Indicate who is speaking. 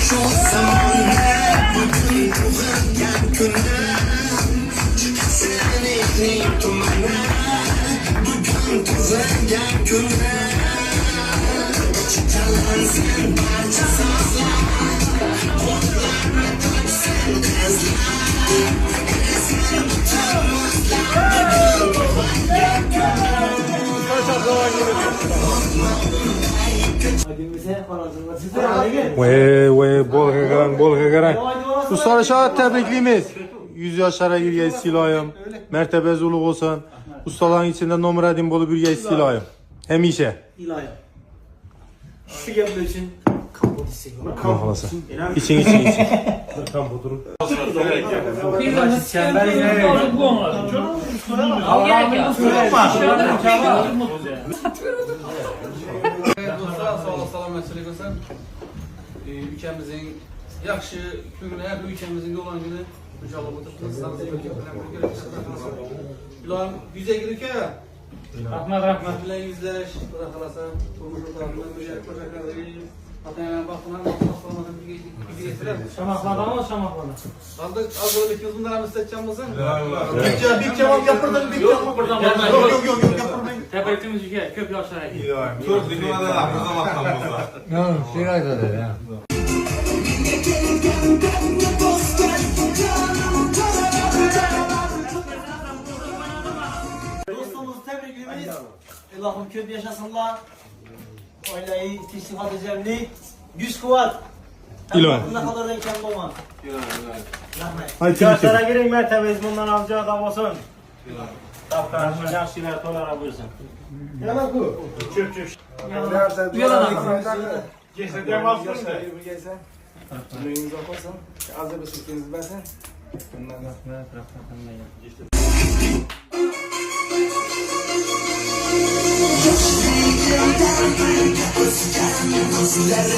Speaker 1: Şu zamanlar bugün tug'ilgan kunim Senlikning tumani Bugün tug'ilgan kunim Chiqalansin barcha sozlar Qo'llarni to'ksin qizlar Esir
Speaker 2: Bol garang. Ustolar shoh tabriklaymiz. 100 yoshlarga kirgan iloyim. Martabasi ulug' bo'lsin. Ustalarning ichida nomradin bo'lib yurgan iloyim. Hamisha.
Speaker 3: İlayim. Şu gaplar için kapot hissediyorum.
Speaker 2: Xohlasa. İçing.
Speaker 4: Salomatchilik bo'lsin. Ukамizning yaxshi kuni, bu ukamizning yo'lon kuni inshaalloh Iloyim yuzaga uka. Rahmat bilan yuzlash, xudo xolasa, turmush o'rtog'idan ko'rsatadi. Ota-onam baxtiman, salomatlik.
Speaker 3: Şamaklardan.
Speaker 4: Aldık az önce 200 bin lira mı seçeceğim misin?
Speaker 3: Bir cevap yapırdın, bir cevap yapırdın. Yok yapırdın.
Speaker 5: Tebrik yüke, köp yaşlara ki.
Speaker 6: Çok dinlemeden aklınıza baktan bulsa.
Speaker 7: Yok, şey dedi ya.
Speaker 3: Dostumuzu tebrikliyiz. Allah'ım köp yaşasınlar. Aileyi teşrifat edeceğimlik. Güç kuvvet.
Speaker 2: İlahi.
Speaker 3: Ne kadar da kendi olman. Rahmet.
Speaker 2: Haydi
Speaker 8: Yaşlara girin mertebesi bundan alacağı adam olsun. Daftar, yaşlılar tolara buyursun.
Speaker 3: Hemen bu.
Speaker 8: Çöp.
Speaker 3: Uyalan.
Speaker 8: Cesedem alsın da.
Speaker 1: Sizler